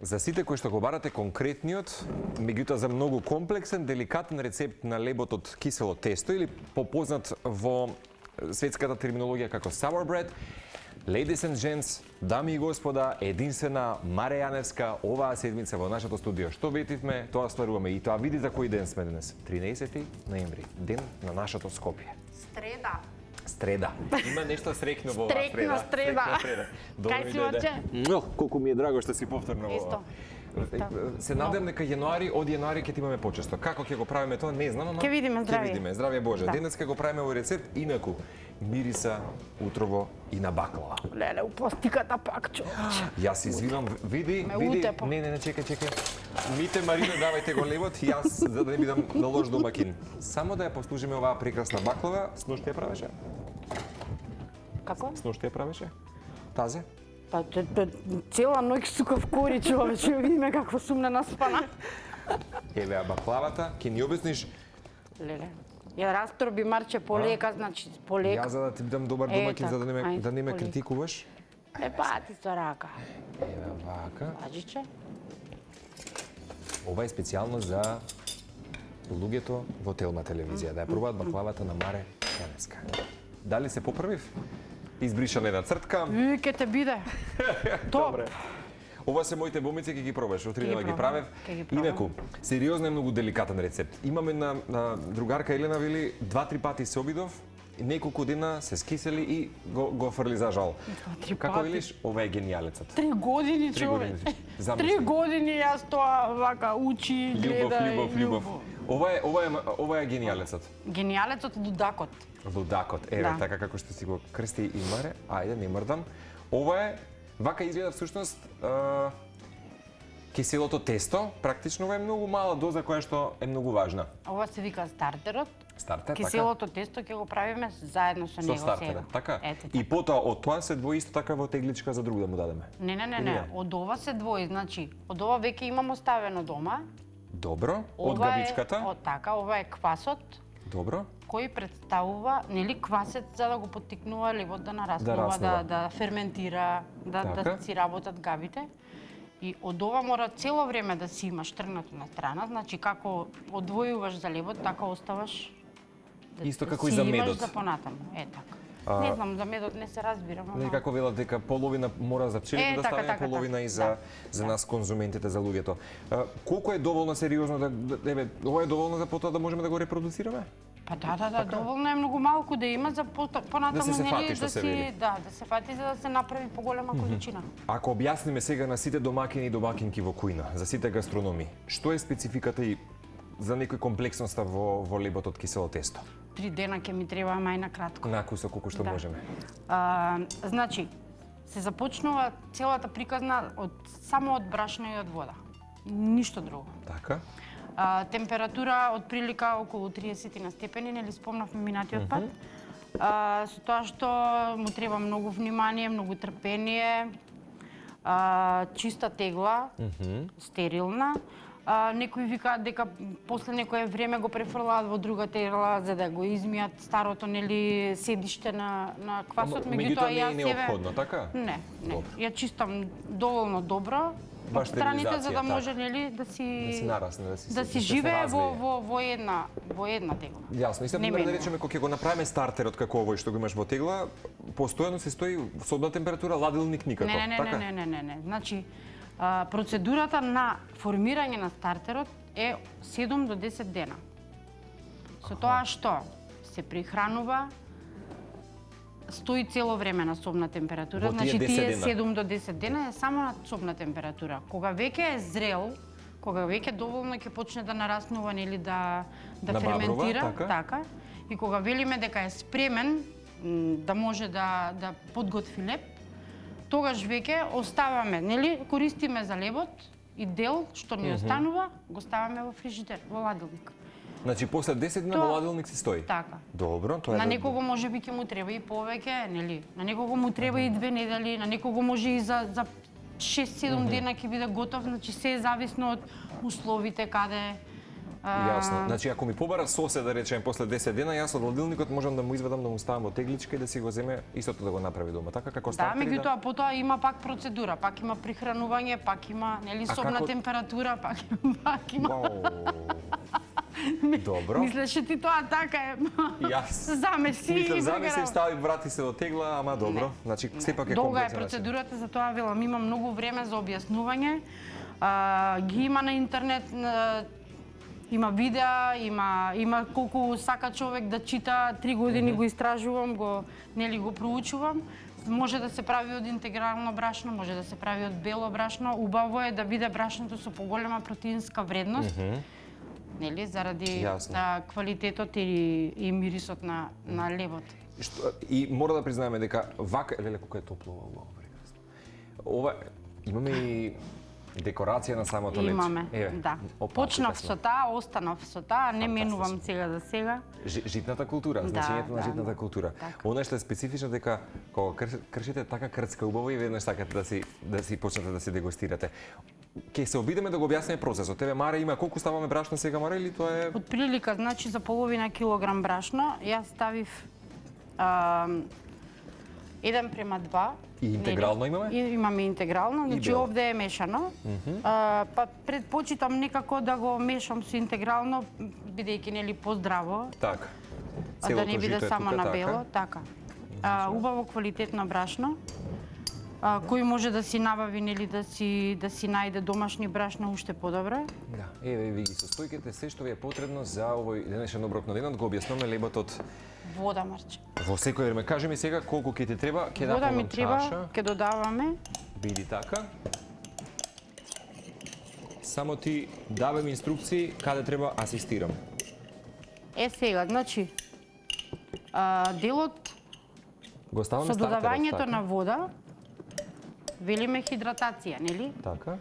За сите кои што го барате конкретниот, меѓутоа за многу комплексен, деликатен рецепт на лебот од кисело тесто или попознат во светската терминологија како sour bread, Ladies and gents, дами и господа, единствена Маре Јаневска оваа седмица во нашето студио. Што ветивме, тоа стваруваме и тоа види за кој ден сме денес. 13 ноември, ден на нашето Скопје. Стреда. Има нешто среќно во оваа среда. Среќна Кај си оче? Колку ми е драго што си повторно во Исто. Се надевам дека од јануари ќе ти имаме почесто. Како ќе го правиме тоа, не знам, ама ќе видиме, здравје. Ќе видиме, здравје Боже. Да. Денес ќе го правиме овој рецепт инаку. Мириса утрово и на баклава. Леле, у пластиката пак, човече. Јас се извинам, види. Утепо. Не, чекај. Мите, Марина, давајте го левот, јас за да не бидам на лош домакин. Само да ја послужиме оваа прекрасна баклава, сношти ја правеше? Како? Сношти ја правеше? Тазе? Па, цела ноќ сукав кори, човече, видиме како сум ненаспана. Еве ја баклавата, ќе ни обясниш. Леле, ја растроби марче полека, значи полека. Јас за да ти бидам добар домакин, за да не ме критикуваш. Не пати со рака. Еве вака. Важиче. Ова е специјално за луѓето во Телма телевизија, да ја пробаат баклавата на Маре Јаневска. Дали се поправив? Избришана една цртка. Ке те биде. Топ. Ова се моите бомици, ќе ги пробаш, утре да ги правев. Ќе Инаку, сериозно е многу деликатен рецепт. Имаме на другарка Елена вели 2-3 пати се обидов, неколку дена се скисели и го фрли за жал. Како велиш, ова е генијалецот. 3 години, човек. 3 години јас тоа вака учи, гледа. Љубов. Ова е генијалецот. Генијалецот лудакот. Лудакот, еве, така како што си го крсти и Маре, ајде, не мрдам. Ова е, вака изгледа всушност киселото тесто, практично ова е многу мала доза која што е многу важна. Ова се вика стартерот. Стартер, Киселото тесто ќе го правиме заедно со него сега. Со стартерот, така? Ете, И потоа од тоа се двои исто така во тегличка за друг да му дадеме. Не. Од ова се двои, значи, од ова веќе имамо ставено дома. Добро, од Ова габичката. Од така, ова е квасот. Добро. Кој представува, нели, квасец за да го поттикнува лебот да нараснува, да ферментира, да си работат габите. И од ова мора цело време да си имаш тргнато на страна, значи како одвојуваш за лебот, така оставаш Исто како и за медот. Си имаш за понатаму, така. Не знам, за медот не се разбирам, ама... Не како велат дека половина мора за пчелите да ставиме, половина и за нас конзументите, за луѓето. Колку е доволно сериозно ова е доволно за потоа да можеме да го репродуцираме? Па да, доволно е многу малку да има за понатаму, нели, да се фати за да се направи поголема количина. Ако објасниме сега на сите домакини и домакинки во кујна, за сите гастрономи, што е спецификата и за некој комплексноста во лебот од кисело тесто? 3 дена ќе ми треба, ама и на кратко. Накусо колку што можеме. Значи, се започнува целата приказна само од брашно и од вода. Ништо друго. Така. Температура од прилика околу 30 на степени, нели спомнавме минатиот пат. Со тоа што му треба многу внимание, многу трпение, чиста тегла, стерилна. Некои викаат дека после некое време го префрлаат во друга тегла за да го измијат старото, нели, седиште на квасот, меѓутоа не е неопходно, така? Не. Ја чистам доволно добро од страните за да може, нели, да си нарасне, да си живее во една тегла. Јасно. И се пример да речеме кога ќе го направиме стартерот како овој што го имаш во тегла, постојано се стои собна температура, ладилник никако, така? Не. Значи, процедурата на формирање на стартерот е 7 до 10 дена. Со тоа што се прихранува, стои цело време на собна температура, значи тие 7 до 10 дена е само на собна температура. Кога веќе е зрел, кога веќе доволно ќе почне да нараснува, нели, да ферментира, така, и кога велиме дека е спремен да може да подготви леб, тогаш веќе оставаме, нели, користиме за лебот и дел што ни останува, го ставаме во фрижидер, во ладилник. Значи после 10 дена во ладилник си стои. Така. Добро, тоа е. На некого можеби ќе му треба и повеќе, нели? На некого му треба и 2 недели, на некого може и за 6-7 дена ќе биде готов, значи се е зависно од условите каде Јасно. Значи, ако ми побара сосе, да речем, после 10 дена, јас од ладилникот можам да му извадам, да му ставам во тегличка и да си го земе истото да го направи дома. Така како Да, стартери меѓутоа потоа има пак процедура, пак има прихранување, пак има нели собна температура, пак има. Добро. Мислеше ти тоа така е? Јас. Замеси и мислам, замеси, стави, врати се до тегла, ама добро. Значи, сепак е долга е комплексен начин. процедурата, затоа велам, има многу време за објаснување. Ги има на интернет, има видеа, има колку сака човек да чита, 3 години го истражувам, го проучувам. Може да се прави од интегрално брашно, може да се прави од бело брашно. Убаво е да биде брашното со поголема протеинска вредност. Нели, заради квалитетот и мирисот на лебот. И мора да признаеме дека вака, леле колку е топло ова прекрасно. Ова имаме и декорација на самото лебче. Имаме, да. Почнав со таа, останав со таа, не менувам сега за сега. Житната култура, значењето на житната култура. Она што е специфично дека кога кршите така крцка убаво и веднаш сакате да си почнете да се дегустирате. Ке се обидеме да го објасниме процесот. Тебе, Маре, има колку ставаме брашно сега, Маре, или тоа е... Од прилика, значи за половина килограм брашно, јас ставив 1:2. И интегрално имаме? Имаме интегрално, значи овде е мешано. Па предпочитам некако да го мешам со интегрално, бидејќи нели поздраво. Така. Да не биде само на бело, така. Убаво квалитетно брашно. Кој може да си набави, нели да си најде домашни брашна уште подобро. Да, еве ви ги состојките, се што ви е потребно за овој денешен оброк на денот, го објаснуваме леботот. Вода, Марче. Во секој време. Кажи ми сега колку ќе ти треба, ќе вода наполнам ми треба, чаша. ќе додаваме. Биди така. Само ти давам инструкции каде треба асистирам. Сега, значи делот Го ставаме со додавањето на вода велиме хидратација, нели? Така.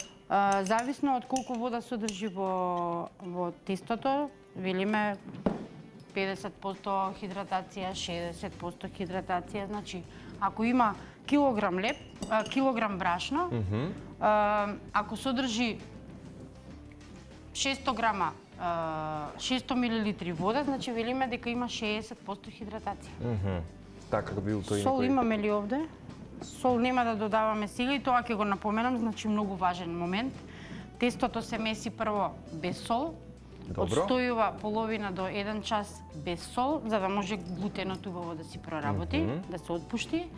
Зависно од колку вода содржи во тестото, велиме 50% хидратација, 60% хидратација, значи ако има килограм брашно, ако содржи 600 грама 600 мл вода, значи велиме дека има 60% хидратација. Така би бил тој. Сол имаме ли овде? Сол нема да додаваме сега и тоа ќе го напоменам, значи многу важен момент. Тестото се меси прво без сол, одстојува половина до 1 час без сол, за да може глутенот убаво да си проработи, да се отпушти.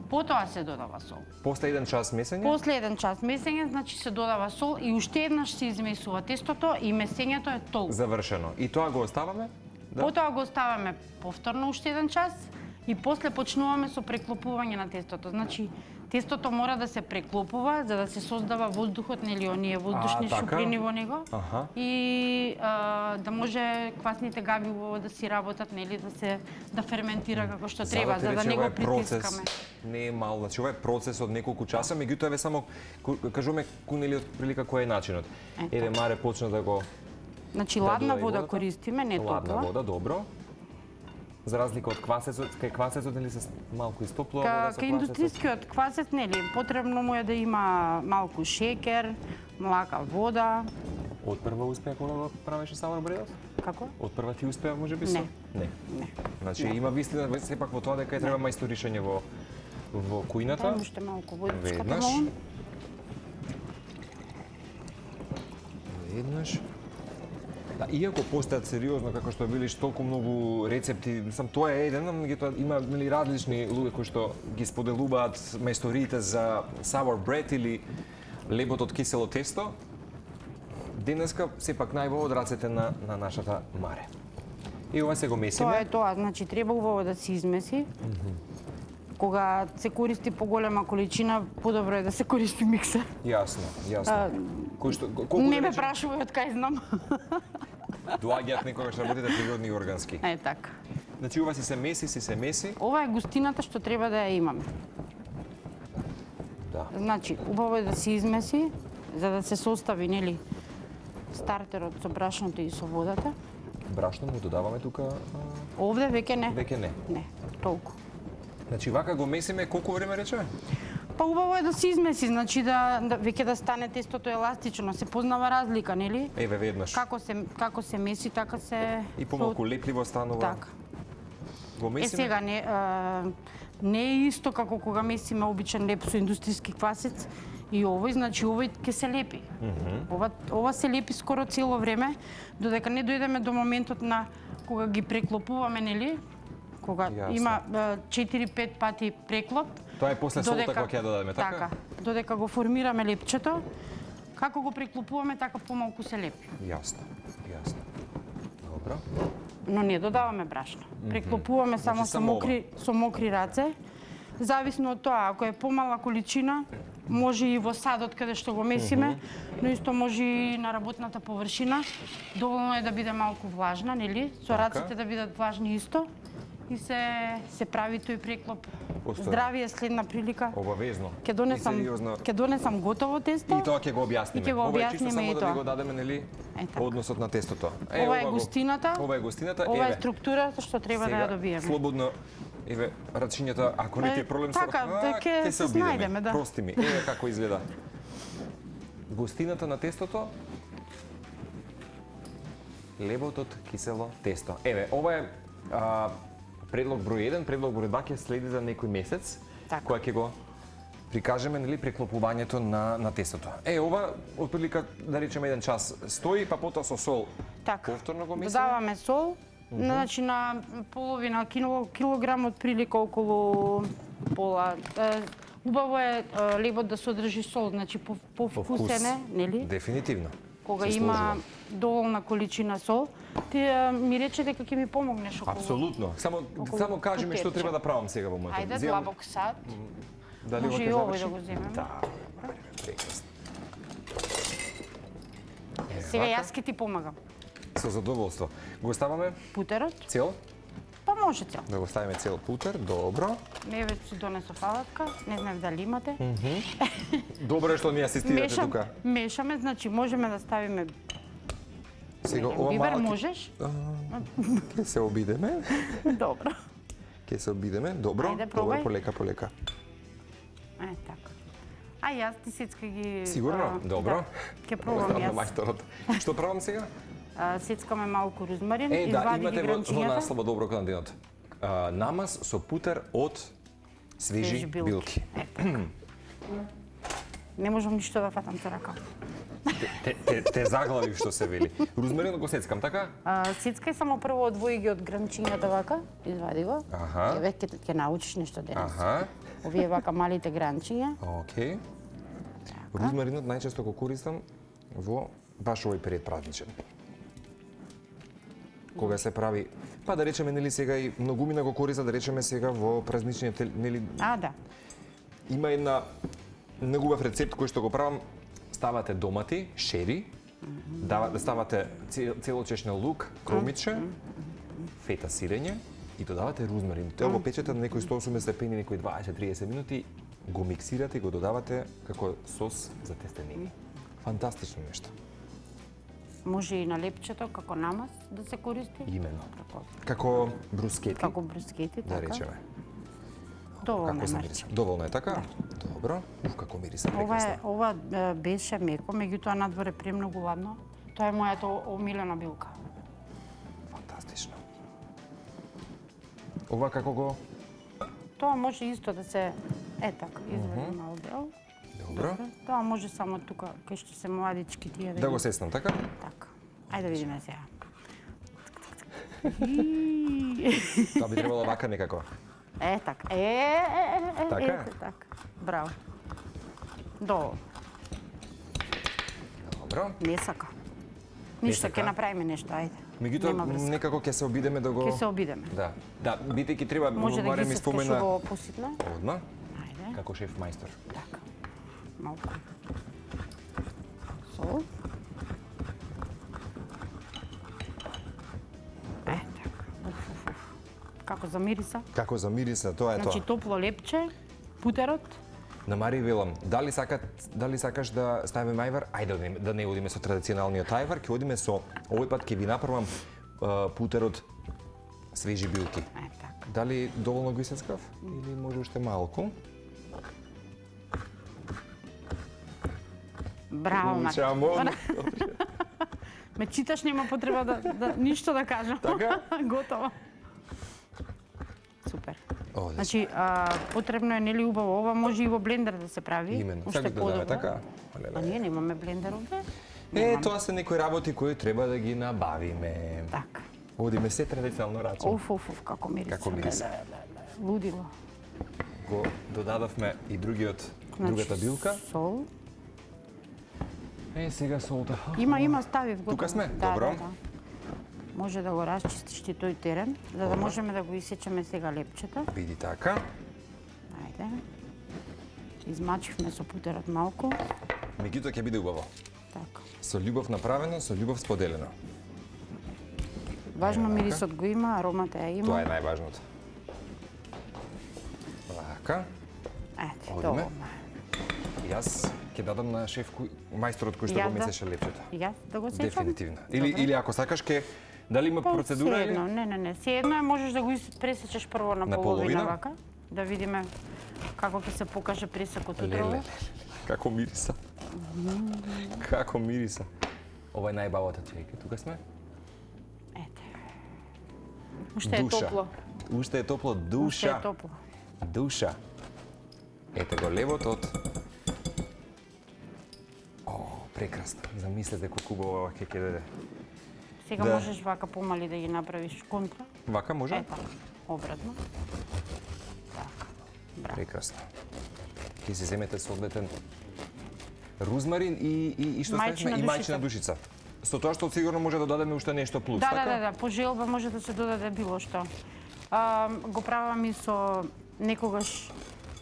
Потоа се додава сол. После 1 час месење? После 1 час месење, значи се додава сол и уште еднаш се измесува тестото и месењето е толку. Завршено. И тоа го оставаме? Потоа го оставаме повторно уште 1 час и после почнуваме со преклопување на тестото. Значи, тестото мора да се преклопува за да се создава воздухот, нели оние воздушни шуприни во него. И да може квасните габи да си работат, нели да ферментира како што треба, за да не го притискаме. Не е мал, значи ова е процес од неколку часа, меѓутоа еве само кажуваме нели од прилика кој е начинот. Еве Маре почна да го... Значи ладна вода користиме, не топла. Ладна вода, добро. За разлика од квасецот, кај квасецот нели се малку истоплува вода со квасецот? Кај индустријскиот квасец нели потребно му е да има малку шеќер, млака вода. Од прва успеа кога го правеше sour bread-от? Како? Од прва ти успеа можеби со? Не. Значи има вистина сепак во тоа дека треба мајсторишење во кујната. Тај уште малку водичка Веднаш. Да, иако постојат сериозно, како што велиш, толку многу рецепти, тоа е еден, меѓутоа има различни луѓе кои што ги споделуваат мајсториите за sour bread или лебот од кисело тесто. Денеска сепак најво од рацете на нашата Маре. И ова се го месиме. Тоа е тоа, значи треба убаво да се измеси. Кога се користи поголема количина, подобро е да се користи миксер. Јасно. Не ме прашувај од кај знам. Доаѓаат некогаш работите природни и органски. Е така. Значи ова се меси. Ова е густината што треба да ја имаме. Да. Значи, убаво е да се измеси, за да се состави, нели, стартерот со брашното и со водата. Брашно му додаваме тука? Овде веќе не. Веќе не. Не, толку. Значи вака го месиме колку време речеме? Па убаво е да се измеси, значи веќе да стане тестото еластично, се познава разлика, нели? Еве веднаш. Како се меси, така се И помалку лепливо станува. Така. Го месиме? Сега не е исто како кога месиме обичен леп со индустријски квасец и овој, значи овој ќе се лепи. Ова се лепи скоро цело време, додека не дојдеме до моментот на кога ги преклопуваме, нели? Кога има 4-5 пати преклоп. Тоа е после солта кога ќе ја додадеме, така? Така. Додека го формираме лепчето, како го преклопуваме, така помалку се лепи. Јасно. Добро. Но не додаваме брашно. Преклопуваме само со мокри раце. Зависно од тоа, ако е помала количина, може и во садот каде што го месиме, но исто може и на работната површина. Доволно е да биде малку влажна, нели? Со рацете да бидат влажни исто. И се прави тој преклоп. Здравие следна прилика. Обавезно. Ќе донесам готово тесто. И тоа ќе го објасниме. И ќе го објасниме и тоа. Ова е чисто само да ви го дадеме, нели, односот на тестото. Ова е густината. Ова е густината. Ова е структурата што треба да ја добиеме. Слободно, еве, рачињата, ако не ти е проблем со ќе се снајдеме, да. Прости ми. Еве како изгледа. Густината на тестото. Лебото од кисело тесто. Еве, ова е предлог број 1, предлог број 2 ќе следи за некој месец, која ќе го прикажеме, нели, преклопувањето на тестото. Ова отприлика да речеме 1 час стои, па потоа со сол. Повторно го месиме. Додаваме сол, значи на половина килограм отприлика околу пола. Убаво е лебот да содржи сол, значи повкусен е, нели? Дефинитивно. Кога има доволна количина сол, ти ми рече дека ќе ми помогнеш околу. Апсолутно. Само кажи ми што треба да правам сега во моето. Ајде, длабок сад. Дали може и овој да го земеме. Да. Прекрасно. Сега јас ќе ти помагам. Со задоволство. Го ставаме путерот? Цел? Па може цел. Да го ставиме цел путер, добро. Ме веќе си донесов алатка, не знам дали имате. Добро е што ми асистирате тука. Мешаме, значи можеме да ставиме сега ова бибер, можеш? Ќе се обидеме. Добро. Ќе се обидеме, добро. Ајде, добро, полека. Така. А јас ти сецка ги... Сигурно? Добро. Ќе пробам јас. Мајсторот. Што правам сега? Сецкаме малку розмарин, да, извади ги имате гранчињата. во наслова добро кај денот. Намаз со путер од свежи билки. Не можам ништо да фатам со рака. Те заглави што се вели. Розмаринот го сецкам, така? Сецкај само прво одвои ги од гранчињата вака, извади го. Еве ќе научиш нешто денес. Овие вака малите гранчиња. Океј. Розмаринот најчесто го користам во баш овој период празничен. Кога се прави, па да речеме, нели сега и многумина го користа, да речеме сега во празничните, нели... Да. Има една негубав рецепт кој што го правам. Ставате домати, шери, ставате целочешен лук, кромиче, фета сирење и додавате розмарин. Тоа го печете на некои 180 степени, некои 20-30 минути, го миксирате и го додавате како сос за тестенини. Фантастично нешто. Може и на лепчето, како намаз, да се користи? Именно. Како брускети. Како брускети, така. Да речеме. Доволно е мирче. Доволно е, така? Добро. Како мириса прекрасно. Ова беше меко, меѓутоа надвор е премногу ладно. Тоа е мојата омилена билка. Фантастично. Ова како го... Тоа може исто да се... така, извади мал дел. Добро. Тоа може само тука, кај што се младички тие да го сеснам, така? Така. Ајде видиме сега. Тоа би требало вака некако. Така. Така? Така. Браво. Долу. Добро. Не сака. Ништо, ќе направиме нешто, ајде. Меѓутоа, некако ќе се обидеме да го... Ќе се обидеме. Да. Да, бидејќи треба, барем ми спомена... Може да ги се поситно. Одма. Ајде. Како шеф мајстор. Така. Малку. Сол. Како за мириса? Како за мириса, тоа е тоа. Значи топло лепче, путерот. На Мари велам, дали сакаш да ставиме ајвар? Ајде да не одиме со традиционалниот ајвар, ќе одиме со овој пат ќе ви направам путерот свежи билки. Така. Дали доволно го исецкав или може уште малку? Браво, Марко. Шамон. Ме читаш, нема потреба да ништо да кажам. Така? Готово. Супер. Одлично. Значи, потребно е, нели, убаво, ова може и во блендер да се прави. Именно. Уште Сакаш да дадеме подобро. така? А ние немаме блендер овде. Тоа се некои работи кои треба да ги набавиме. Така. Одиме се традиционално рачо. Како мириса. Како мириса. Лудило. Го додадовме и другата билка. Сол. Сега солта. Има, ставив готово. Тука сме? Да, Добро. да. Може да го расчистиш ти тој терен, за да можеме да го исечеме сега лепчета. Види така. Ајде. Измачивме со путерот малку. Меѓутоа ќе биде убаво. Така. Со љубов направено, со љубов споделено. Важно мирисот го има, аромата ја има. Тоа е најважното. Вака. Ете, Одиме. тоа. Јас ќе дадам на шеф мајсторот кој што Јас го да. месеше лепчето. Јас да го сечам? Дефинитивно. Добре. Или ако сакаш ке дали има процедура или Сеедно, не. Сеедно е, можеш да го пресечеш прво на половина половина? вака, да видиме како ќе се покаже пресекот утрово. леле. Како мириса. Како мириса. Ова е најбавата чејка. Тука сме. Ете. Уште е топло. Уште е топло, Уште душа. е топло. Душа. Ете го левотот. О, прекрасно. Замислете колку убаво ова ќе даде. Сега Да. можеш вака помали да ги направиш контра. Вака може? Ето, обратно. Така. Браво. Прекрасно. Ќе се земете соодветен рузмарин и што Мајчина ставивме? И мајчина душица. душица. Со тоа што сигурно може да додадеме уште нешто плюс, така? Да, по желба може да се додаде било што. Го правам и со некогаш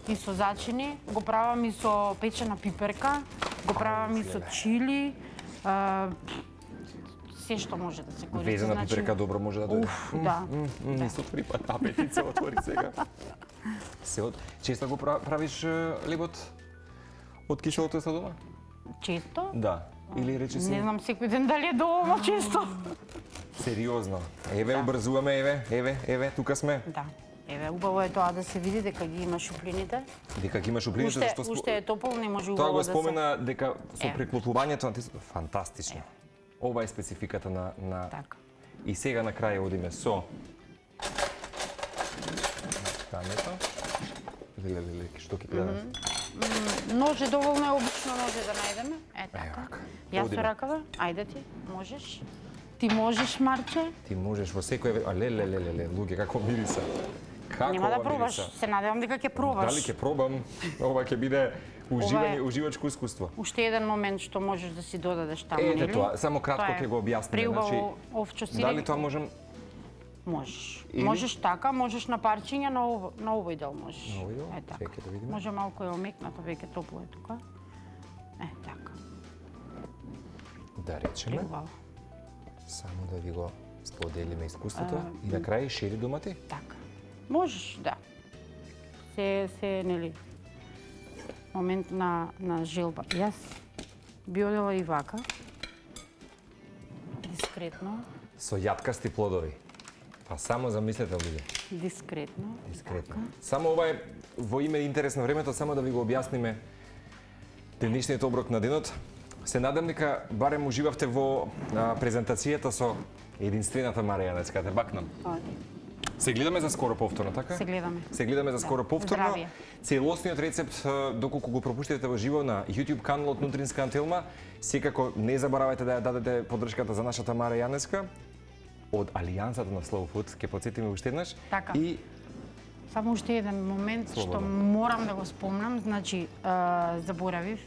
и со зачини, го правам и со печена пиперка, го правам и со чили, се што може да се користи. Везена пиперка добро може да дојде. Уф, да. Не се отвори па апетит се отвори сега. Често го правиш лебот од киселото со дома? Често? Да. Или речи си Не знам секој ден дали е доволно често. сериозно. Еве обрзуваме, еве, тука сме. Да. Еве, убаво е тоа да се види дека ги има шуплините. Дека ги имаш упливите, зашто Уште е топол, не може тоа убаво го да се... спомена дека со Е. преклопувањето на тестото фантастично. Ова е спецификата на Така. И сега на крај одиме со камето. Леле, што ќе гледам? Ноже доволно е обично ноже да најдеме. Е така. вака. Јас Одиме. со ракава, ајде ти, можеш. Ти можеш, Марче. Ти можеш во секој леле, луѓе како мириса. Како Нема да ова пробаш. мириса. Се надевам дека ќе пробаш. Дали ќе пробам? Ова ќе биде Ова е- уживачко искуство. Уште еден момент што можеш да си додадеш таму, Ете нели? тоа, само кратко Тоа е ќе го објасниме, преубаво значи, овчо сирење. Дали тоа можем Можеш. Или? Можеш така, можеш на парчиња, на овој дел можеш. На овој дел? Е така. Чекај да видиме. Може малку е омекнато, веќе топло е тука. Е така. да речеме, Преубаво. само да ви го споделиме искуството и на крај шери домати? Така. Можеш, да. Се нели момент на желба. Јас би одела и вака. Дискретно, Со јаткасти плодови. Па само замислете луѓе. дискретно. Дискретно. Само ова е во име интерес на времето, само да ви го објасниме денешниот оброк на денот. Се надам дека барем уживавте во презентацијата со единствената Марија Јанецка. Те бакнам. Оди. Се гледаме за скоро повторно, така? Се гледаме. Се гледаме за скоро повторно. Здравје. Целосниот рецепт, доколку го пропуштите во живо на YouTube каналот Нутринска Антилма, секако не заборавајте да ја дадете поддршката за нашата Марија Јанецка од Алијансата на Slow Food. Ке потсетиме уште еднаш. Така. И Само уште еден момент Слободно. што морам да го спомнам, значи заборавив,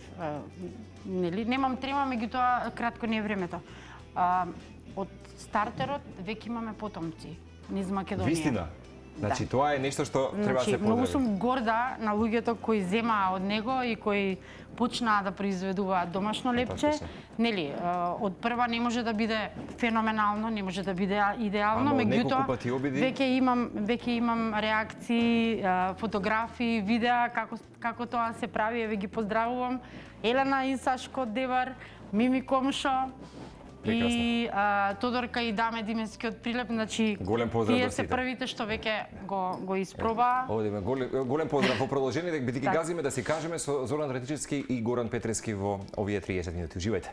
нели, немам трема, меѓутоа кратко не е времето. Од стартерот веќе имаме потомци низ Македонија. вистина. Значи тоа е нешто што треба да се Многу поздрави. сум горда на луѓето кои земаа од него и кои почнаа да произведуваат домашно лепче. Фантастично. Нели, од прва не може да биде феноменално, не може да биде идеално, Ама од неколку меѓутоа пати обиди? веќе имам реакции, фотографии, видеа како тоа се прави, еве ги поздравувам Елена и Сашко Девар, Мими Комшо Прекрасно. И Тодорка и Даме Димескиот прилеп, значи Голем поздрав тие до се сите. првите што веќе го испробаа. Овде има голем поздрав во продолжение, бидејќи газиме да си кажеме со Зоран Ретичевски и Горан Петревски во овие 30 минути. Уживајте.